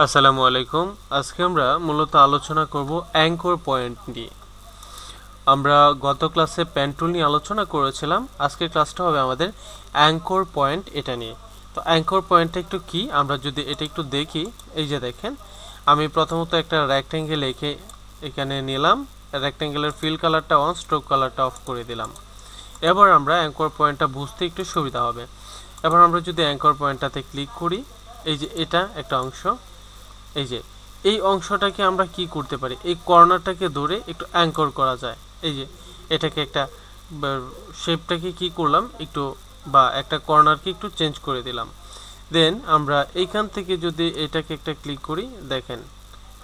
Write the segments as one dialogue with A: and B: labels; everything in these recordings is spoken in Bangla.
A: আসসালামু আলাইকুম। আজকে আমরা মূলত আলোচনা করব অ্যাঙ্কর পয়েন্ট নিয়ে। আমরা গত ক্লাসে পেন টুল নিয়ে আলোচনা করেছিলাম। আজকের ক্লাসটা হবে আমাদের অ্যাঙ্কর পয়েন্ট এটা নিয়ে। তো অ্যাঙ্কর পয়েন্টটা একটু কি, আমরা যদি এটা একটু দেখি, এই যে দেখেন আমি প্রথমত একটা রেক্ট্যাঙ্গেল এঁকে এখানে নিলাম, রেক্ট্যাঙ্গেলের ফিল কালারটা অন, স্ট্রোক কালারটা অফ করে দিলাম। এবার আমরা অ্যাঙ্কর পয়েন্টটা বুঝতে একটু সুবিধা হবে। এবার আমরা যদি অ্যাঙ্কর পয়েন্টটাতে ক্লিক করি, এই যে এটা একটা অংশ, এই যে এই অংশটাকে আমরা কি করতে পারি, এই কর্নারটাকে ধরে একটু অ্যাঙ্কর করা যায়। এই যে এটাকে একটা শেপটাকে কি করলাম একটু, বা একটা কর্নারকে একটু চেঞ্জ করে দিলাম। দেন আমরা এইখান থেকে যদি এটাকে একটা ক্লিক করি, দেখেন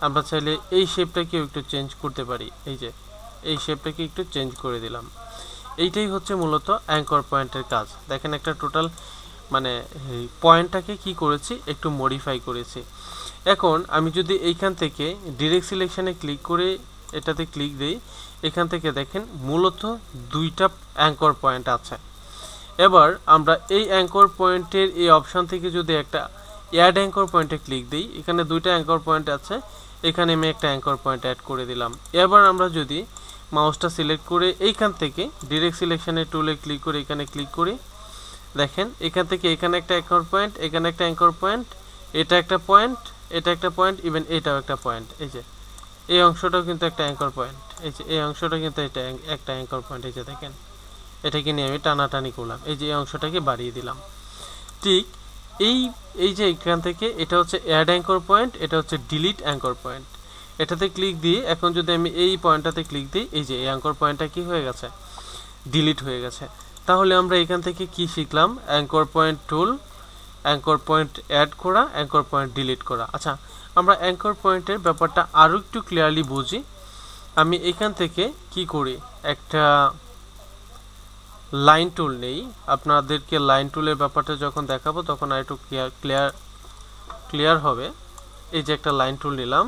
A: আমরা চাইলে এই শেপটাকেও একটু চেঞ্জ করতে পারি। এই যে এই শেপটাকে একটু চেঞ্জ করে দিলাম। এইটাই হচ্ছে মূলত অ্যাঙ্কর পয়েন্টের কাজ। দেখেন একটা টোটাল মানে পয়েন্টটাকে কি করেছি, একটু মডিফাই করেছি। এখন আমি যদি এইখান থেকে ডিরেক্ট সিলেকশনে ক্লিক করে এটাতে ক্লিক দিই, এখান থেকে দেখেন মূলত দুইটা অ্যাঙ্কর পয়েন্ট আছে। এবার আমরা এই অ্যাঙ্কর পয়েন্টের এই অপশন থেকে যদি একটা অ্যাড অ্যাঙ্কর পয়েন্টে ক্লিক দিই, এখানে দুইটা অ্যাঙ্কর পয়েন্ট আছে, এখানে আমি একটা অ্যাঙ্কর পয়েন্ট অ্যাড করে দিলাম। এবার আমরা যদি মাউসটা সিলেক্ট করে এইখান থেকে ডিরেক্ট সিলেকশনের টুলে ক্লিক করে এখানে ক্লিক করি, দেখেন এখান থেকে এখানে একটা অ্যাঙ্কর পয়েন্ট, এখানে একটা অ্যাঙ্কর পয়েন্ট, এটা একটা পয়েন্ট, এটা একটা পয়েন্ট, ইভেন এটাও একটা পয়েন্ট। এই যে এই অংশটাও কিন্তু একটা অ্যাঙ্কর পয়েন্ট, এই যে এই অংশটা কিন্তু এটা একটা অ্যাঙ্কর পয়েন্ট। এই যে দেখেন এটাকে নিয়ে আমি টানাটানি করলাম, এই যে এই অংশটাকে বাড়িয়ে দিলাম। ঠিক এই যে এখান থেকে এটা হচ্ছে অ্যাড অ্যাঙ্কর পয়েন্ট, এটা হচ্ছে ডিলিট অ্যাঙ্কর পয়েন্ট। এটাতে ক্লিক দিয়ে এখন যদি আমি এই পয়েন্টটাতে ক্লিক দিই, এই যে এই অ্যাঙ্কর পয়েন্টটা কি হয়ে গেছে, ডিলিট হয়ে গেছে। তাহলে আমরা এখান থেকে কি শিখলাম, anchor point tool, anchor point add করা, অ্যাঙ্কর পয়েন্ট ডিলিট করা। আচ্ছা, আমরা অ্যাঙ্কর পয়েন্টের ব্যাপারটা আরও একটু ক্লিয়ারলি বুঝি। আমি এখান থেকে কি করি, একটা লাইন টুল নেই, আপনাদেরকে লাইন টুলের ব্যাপারটা যখন দেখাবো তখন আর একটু ক্লিয়ার হবে। এই যে একটা লাইন টুল নিলাম,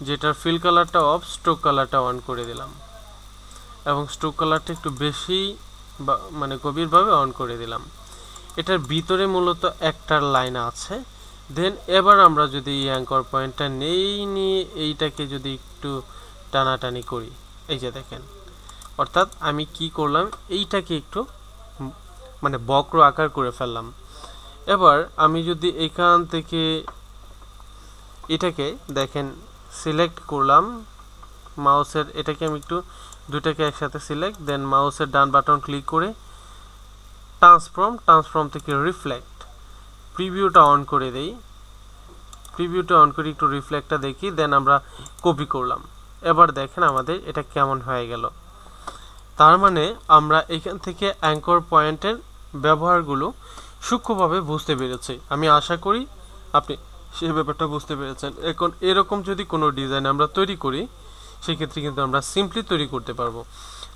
A: যেটার ফিল কালারটা অফ, স্ট্রোক কালারটা অন করে দিলাম, এবং স্ট্রোক কালারটা একটু বেশি মানে গভীরভাবে অন করে দিলাম। এটার ভিতরে মূলত একটা লাইন আছে। দেন এবার আমরা যদি এই অ্যাঙ্কর পয়েন্টটা নিয়ে এইটাকে যদি একটু টানাটানি করি, এই যে দেখেন, অর্থাৎ আমি কি করলাম, এইটাকে একটু মানে বক্র আকার করে ফেললাম। এবার আমি যদি এখান থেকে এটাকে দেখেন সিলেক্ট করলাম, মাউসের এটাকে আমি একটু দুটাকে একসাথে সিলেক্ট, দেন মাউসের ডান বাটন ক্লিক করে ট্রান্সফর্ম থেকে রিফ্লেক্ট, প্রিভিউটা অন করে দেই, প্রিভিউটা অন করে একটু রিফ্লেক্টটা দেখি, দেন আমরা কপি করলাম। এবার দেখেন আমাদের এটা কেমন হয়ে গেল। তার মানে আমরা এখান থেকে অ্যাঙ্কর পয়েন্টের ব্যবহারগুলো সূক্ষ্মভাবে বুঝতে পেরেছি। আমি আশা করি আপনি সেই ব্যাপারটা বুঝতে পেরেছেন। এখন এরকম যদি কোনো ডিজাইন আমরা তৈরি করি, সেক্ষেত্রে কিন্তু আমরা সিম্পলি তৈরি করতে পারবো।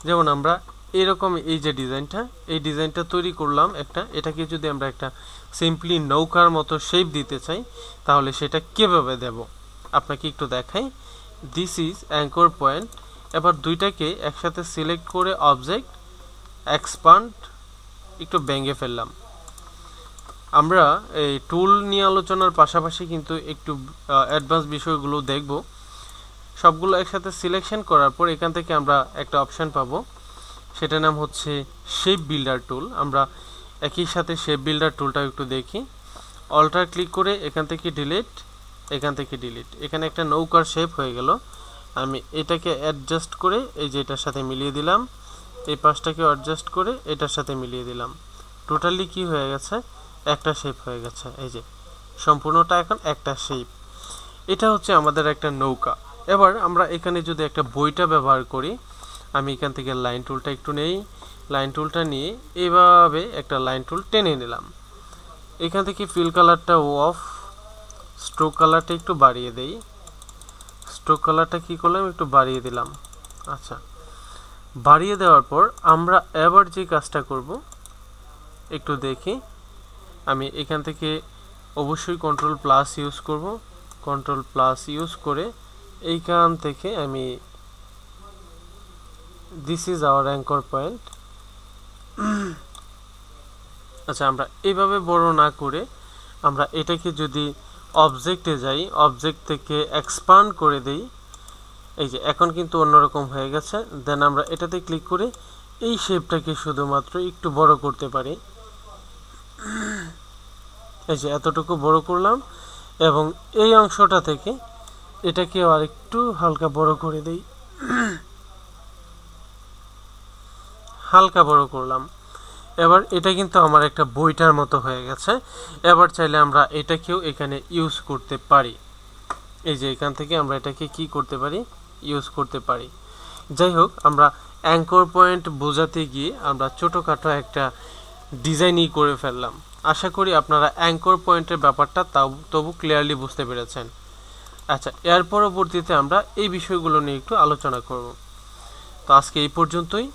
A: যেমন আমরা এরকম এই যে ডিজাইনটা তৈরি করলাম একটা, এটাকে যদি আমরা একটা সিম্পলি নৌকার মতো শেপ দিতে চাই, তাহলে সেটা কিভাবে দেব আপনাকে একটু দেখাই। This is anchor point. এবার দুইটাকে একসাথে সিলেক্ট করে অবজেক্ট এক্সপান্ড একটু ভেঙে ফেললাম। আমরা এই টুল নিয়ে আলোচনার পাশাপাশি কিন্তু একটু অ্যাডভান্স বিষয়গুলো দেখব। সবগুলো একসাথে সিলেকশন করার পর এখান থেকে আমরা একটা অপশান পাবো, সেটার নাম হচ্ছে শেপ বিল্ডার টুল। আমরা একই সাথে শেপ বিল্ডার টুলটা একটু দেখি। অল্টার ক্লিক করে এখান থেকে ডিলিট, এখান থেকে ডিলিট, এখানে একটা নৌকার শেপ হয়ে গেল। আমি এটাকে অ্যাডজাস্ট করে এই যে এটার সাথে মিলিয়ে দিলাম, এই পাশটাকে অ্যাডজাস্ট করে এটার সাথে মিলিয়ে দিলাম। টোটালি কি হয়ে গেছে, একটা শেপ হয়ে গেছে। এই যে সম্পূর্ণটা এখন একটা শেপ। এটা হচ্ছে আমাদের একটা নৌকা। এবার আমরা এখানে যদি একটা বইটা ব্যবহার করি, আমি এখান থেকে লাইন টুলটা একটু নেই, লাইন টুলটা নিয়ে এভাবে একটা লাইন টুল টেনে নিলাম। এখান থেকে ফিল কালারটা অফ, স্ট্রোক কালারটা একটু বাড়িয়ে দেই, স্ট্রোক কালারটা কি করলাম একটু বাড়িয়ে দিলাম। আচ্ছা, বাড়িয়ে দেওয়ার পর আমরা এবার যে কাজটা করব একটু দেখি। আমি এখান থেকে অবশ্যই কন্ট্রোল প্লাস ইউজ করব, কন্ট্রোল প্লাস ইউজ করে এইখান থেকে আমি this is our anchor point. আচ্ছা, আমরা এইভাবে বড় না করে আমরা এটাকে যদি অবজেক্টে যাই, অবজেক্ট থেকে এক্সপান্ড করে দেই। এই যে এখন কিন্তু অন্যরকম হয়ে গেছে। দেন আমরা এটাতে ক্লিক করে এই শেপটাকে শুধুমাত্র একটু বড় করতে পারি। এই যে এতটুকু বড় করলাম এবং এই অংশটা থেকে এটাকে আর একটু হালকা বড় করে দেই, হালকা বড় করলাম। এবার এটা কিন্তু আমার একটা বইটার মতো হয়ে গেছে। এবার চাইলে আমরা এটাকেও এখানে ইউজ করতে পারি। এই যে এখান থেকে আমরা এটাকে কি করতে পারি, ইউজ করতে পারি। যাই হোক, আমরা অ্যাঙ্কর পয়েন্ট বোঝাতে গিয়ে আমরা ছোটোখাটো একটা ডিজাইনই করে ফেললাম। আশা করি আপনারা অ্যাঙ্কর পয়েন্টের ব্যাপারটা তবু ক্লিয়ারলি বুঝতে পেরেছেন। আচ্ছা, এর পরবর্তীতে আমরা এই বিষয়গুলো নিয়ে একটু আলোচনা করব। তো আজকে এই পর্যন্তই।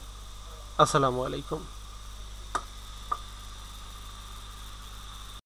A: আসসালামু আলাইকুম।